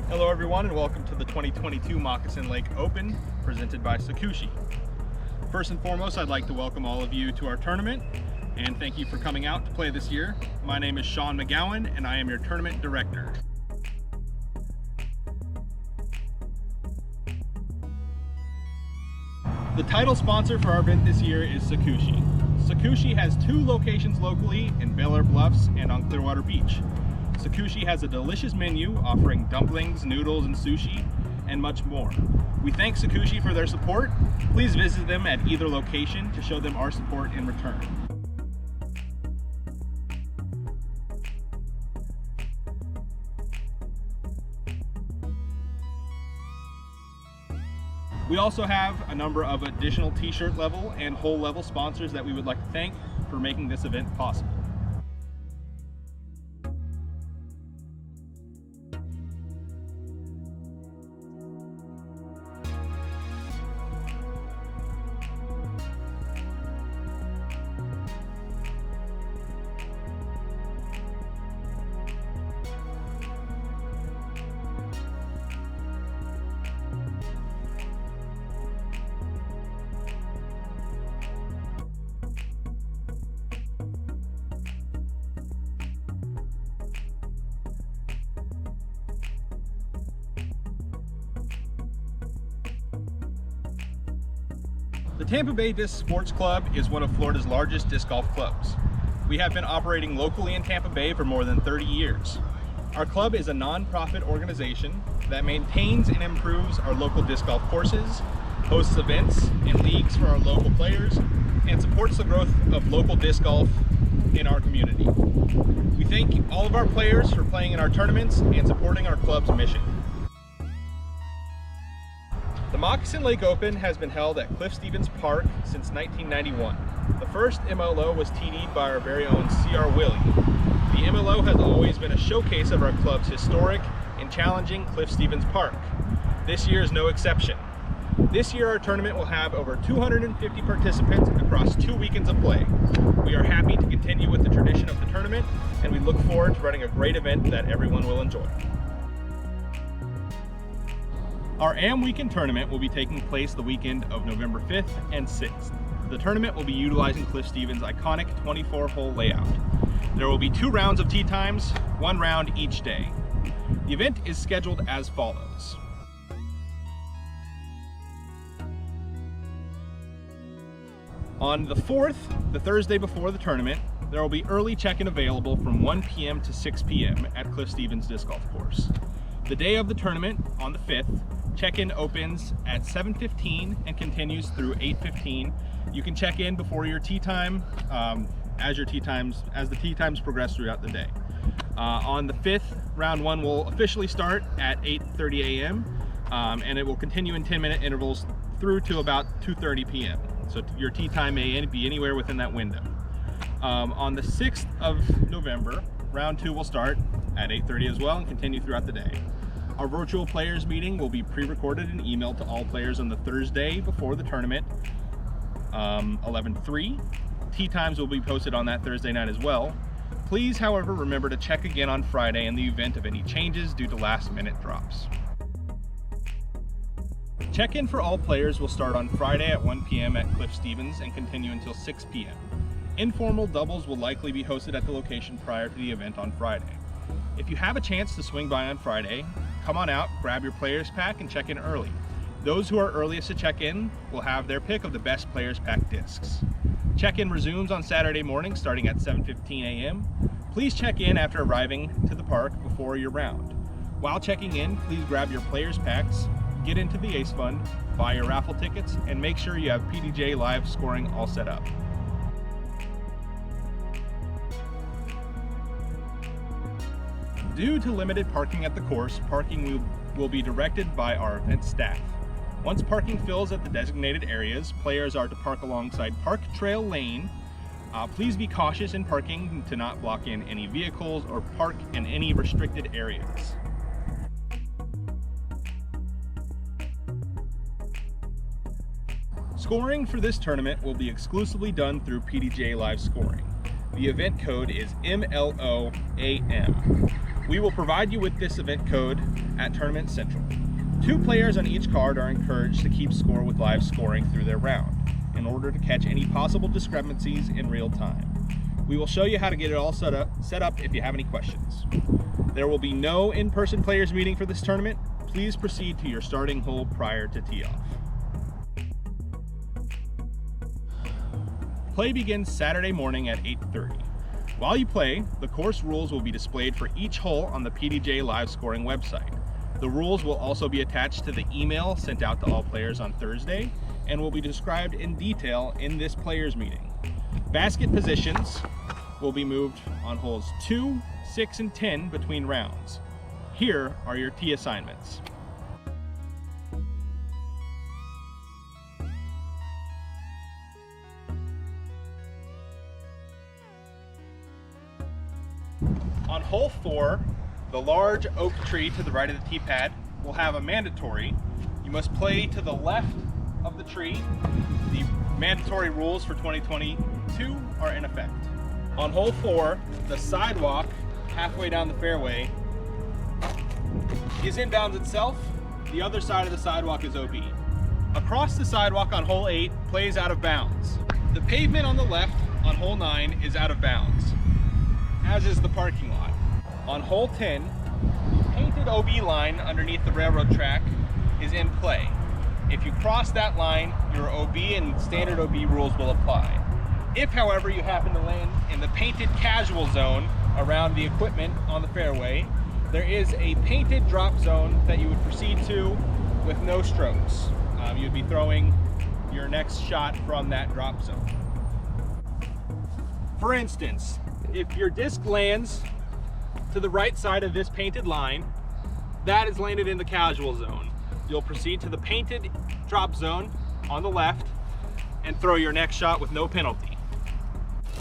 Hello everyone, and welcome to the 2022 Moccasin Lake Open presented by Sakushi. First and foremost, I'd like to welcome all of you to our tournament and thank you for coming out to play this year. My name is Sean McGowan and I am your tournament director. The title sponsor for our event this year is Sakushi. Sakushi has 2 locations locally in Bel Air Bluffs and on Clearwater Beach. Sakushi has a delicious menu offering dumplings, noodles, and sushi, and much more. We thank Sakushi for their support. Please visit them at either location to show them our support in return. We also have a number of additional t-shirt level and whole level sponsors that we would like to thank for making this event possible. The Tampa Bay Disc Sports Club is one of Florida's largest disc golf clubs. We have been operating locally in Tampa Bay for more than 30 years. Our club is a non-profit organization that maintains and improves our local disc golf courses, hosts events and leagues for our local players, and supports the growth of local disc golf in our community. We thank all of our players for playing in our tournaments and supporting our club's mission. The Moccasin Lake Open has been held at Cliff Stevens Park since 1991. The first MLO was TD'd by our very own CR Willie. The MLO has always been a showcase of our club's historic and challenging Cliff Stevens Park. This year is no exception. This year our tournament will have over 250 participants across 2 weekends of play. We are happy to continue with the tradition of the tournament, and we look forward to running a great event that everyone will enjoy. Our AM Weekend tournament will be taking place the weekend of November 5th and 6th. The tournament will be utilizing Cliff Stevens' iconic 24-hole layout. There will be 2 rounds of tee times, 1 round each day. The event is scheduled as follows. On the 4th, the Thursday before the tournament, there will be early check-in available from 1 p.m. to 6 p.m. at Cliff Stevens Disc Golf Course. The day of the tournament, on the 5th, check-in opens at 7:15 and continues through 8:15. You can check in before your tee time as the tee times progress throughout the day. On the 5th, round 1 will officially start at 8:30 a.m. And it will continue in 10-minute intervals through to about 2:30 p.m. So your tee time may be anywhere within that window. On the 6th of November, round 2 will start at 8:30 as well and continue throughout the day. Our virtual players meeting will be pre-recorded and emailed to all players on the Thursday before the tournament, 11:03. Tee times will be posted on that Thursday night as well. Please, however, remember to check again on Friday in the event of any changes due to last-minute drops. Check-in for all players will start on Friday at 1 p.m. at Cliff Stevens and continue until 6 p.m. Informal doubles will likely be hosted at the location prior to the event on Friday. If you have a chance to swing by on Friday, come on out, grab your players pack, and check in early. Those who are earliest to check in will have their pick of the best players pack discs. Check-in resumes on Saturday morning starting at 7:15 a.m. Please check in after arriving to the park before your round. While checking in, please grab your players packs, get into the Ace Fund, buy your raffle tickets, and make sure you have PDJ live scoring all set up. Due to limited parking at the course, parking will be directed by our event staff. Once parking fills at the designated areas, players are to park alongside Park Trail Lane. Please be cautious in parking to not block in any vehicles or park in any restricted areas. Scoring for this tournament will be exclusively done through PDJ Live Scoring. The event code is MLO AM. We will provide you with this event code at Tournament Central. 2 players on each card are encouraged to keep score with live scoring through their round in order to catch any possible discrepancies in real time. We will show you how to get it all set up if you have any questions. There will be no in-person players meeting for this tournament. Please proceed to your starting hole prior to tee-off. Play begins Saturday morning at 8:30. While you play, the course rules will be displayed for each hole on the PDJ live scoring website. The rules will also be attached to the email sent out to all players on Thursday and will be described in detail in this players meeting. Basket positions will be moved on holes 2, 6, and 10 between rounds. Here are your tee assignments. On hole 4, the large oak tree to the right of the tee pad will have a mandatory. You must play to the left of the tree. The mandatory rules for 2022 are in effect. On hole 4, the sidewalk halfway down the fairway is inbounds itself. The other side of the sidewalk is OB. Across the sidewalk on hole 8 plays out of bounds. The pavement on the left on hole 9 is out of bounds, as is the parking lot. On hole 10, the painted OB line underneath the railroad track is in play. If you cross that line, your OB and standard OB rules will apply. If, however, you happen to land in the painted casual zone around the equipment on the fairway, there is a painted drop zone that you would proceed to with no strokes. You'd be throwing your next shot from that drop zone. For instance, if your disc lands to the right side of this painted line, that is landed in the casual zone. You'll proceed to the painted drop zone on the left and throw your next shot with no penalty.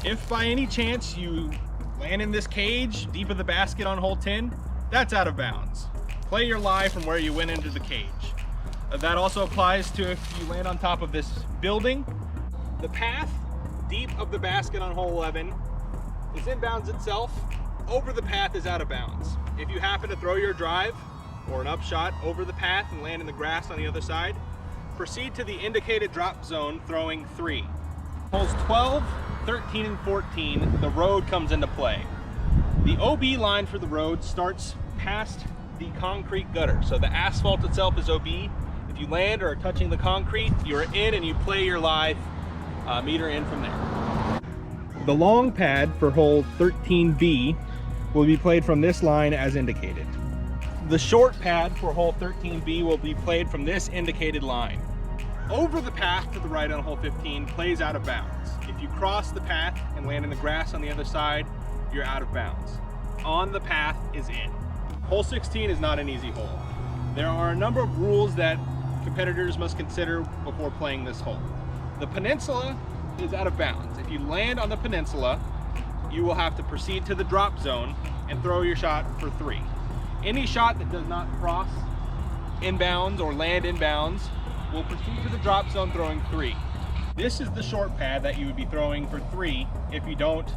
If by any chance you land in this cage deep in the basket on hole 10, that's out of bounds. Play your lie from where you went into the cage. That also applies to if you land on top of this building. The path deep of the basket on hole 11 is inbounds itself. Over the path is out of bounds. If you happen to throw your drive or an upshot over the path and land in the grass on the other side, proceed to the indicated drop zone throwing 3. Holes 12, 13, and 14, the road comes into play. The OB line for the road starts past the concrete gutter. So the asphalt itself is OB. If you land or are touching the concrete, you're in and you play your live meter in from there. The long pad for hole 13B will be played from this line as indicated. The short pad for hole 13B will be played from this indicated line. Over the path to the right on hole 15 plays out of bounds. If you cross the path and land in the grass on the other side, you're out of bounds. On the path is in. Hole 16 is not an easy hole. There are a number of rules that competitors must consider before playing this hole. The peninsula is out of bounds. If you land on the peninsula, you will have to proceed to the drop zone and throw your shot for 3. Any shot that does not cross inbounds or land inbounds will proceed to the drop zone throwing 3. This is the short pad that you would be throwing for 3 if you don't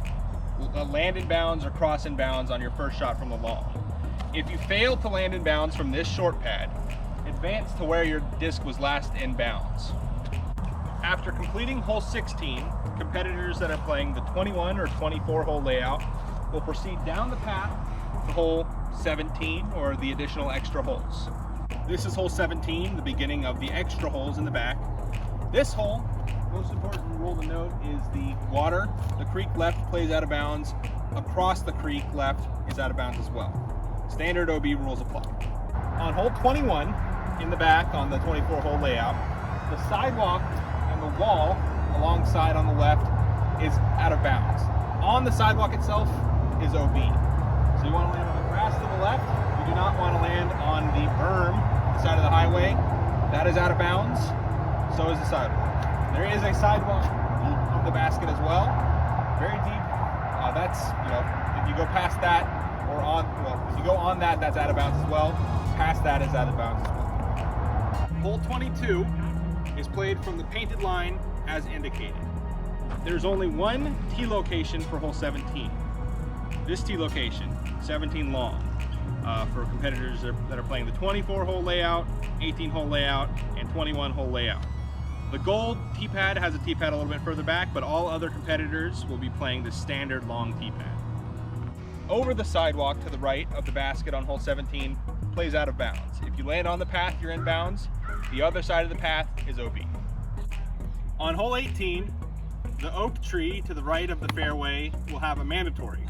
land inbounds or cross inbounds on your first shot from the long. If you fail to land inbounds from this short pad, advance to where your disc was last inbounds. After completing hole 16, competitors that are playing the 21 or 24 hole layout will proceed down the path to hole 17 or the additional extra holes. This is hole 17, the beginning of the extra holes in the back. This hole, most important rule to note, is the water. The creek left plays out of bounds. Across the creek left is out of bounds as well. Standard OB rules apply. On hole 21, in the back on the 24 hole layout, the sidewalk and the wall alongside on the left is out of bounds. On the sidewalk itself is OB. So you want to land on the grass to the left. You do not want to land on the berm, the side of the highway. That is out of bounds. So is the sidewalk. There is a sidewalk deep of the basket as well. Very deep. That's, if you go past that or on, if you go on that, that's out of bounds as well. Past that is out of bounds as well. Hole 22 is played from the painted line as indicated. There's only one tee location for hole 17. This tee location, 17 long. for competitors that are playing the 24-hole layout, 18-hole layout, and 21-hole layout. The gold tee pad has a tee pad a little bit further back, but all other competitors will be playing the standard long tee pad. Over the sidewalk to the right of the basket on hole 17 plays out of bounds. If you land on the path, you're in bounds. The other side of the path is OB. On hole 18, the oak tree to the right of the fairway will have a mandatory.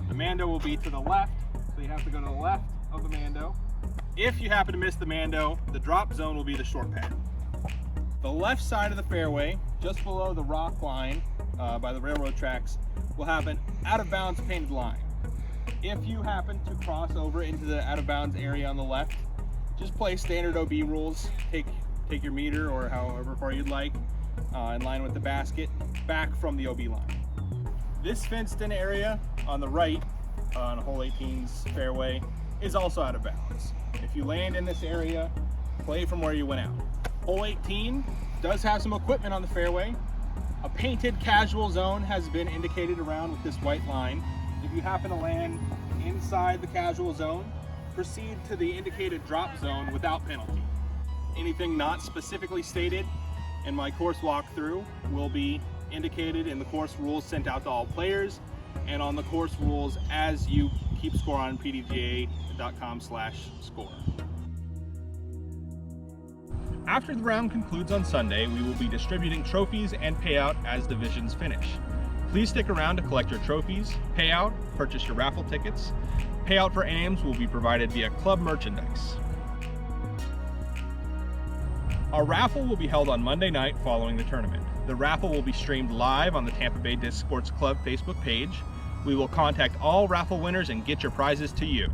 The mando will be to the left, so you have to go to the left of the mando. If you happen to miss the mando, the drop zone will be the short pad. The left side of the fairway, just below the rock line by the railroad tracks, will have an out of bounds painted line. If you happen to cross over into the out of bounds area on the left, just play standard OB rules. Take your meter or however far you'd like in line with the basket back from the OB line. This fenced in area on the right on hole 18's fairway is also out of bounds. If you land in this area, play from where you went out. Hole 18 does have some equipment on the fairway. A painted casual zone has been indicated around with this white line. If you happen to land inside the casual zone, proceed to the indicated drop zone without penalty. Anything not specifically stated in my course walkthrough will be indicated in the course rules sent out to all players and on the course rules as you keep score on pdga.com/score. After the round concludes on Sunday, we will be distributing trophies and payout as divisions finish. Please stick around to collect your trophies, payout, purchase your raffle tickets. Payout for AIMs will be provided via club merchandise. Our raffle will be held on Monday night following the tournament. The raffle will be streamed live on the Tampa Bay Disc Sports Club Facebook page. We will contact all raffle winners and get your prizes to you.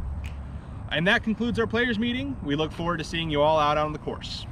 And that concludes our players meeting. We look forward to seeing you all out on the course.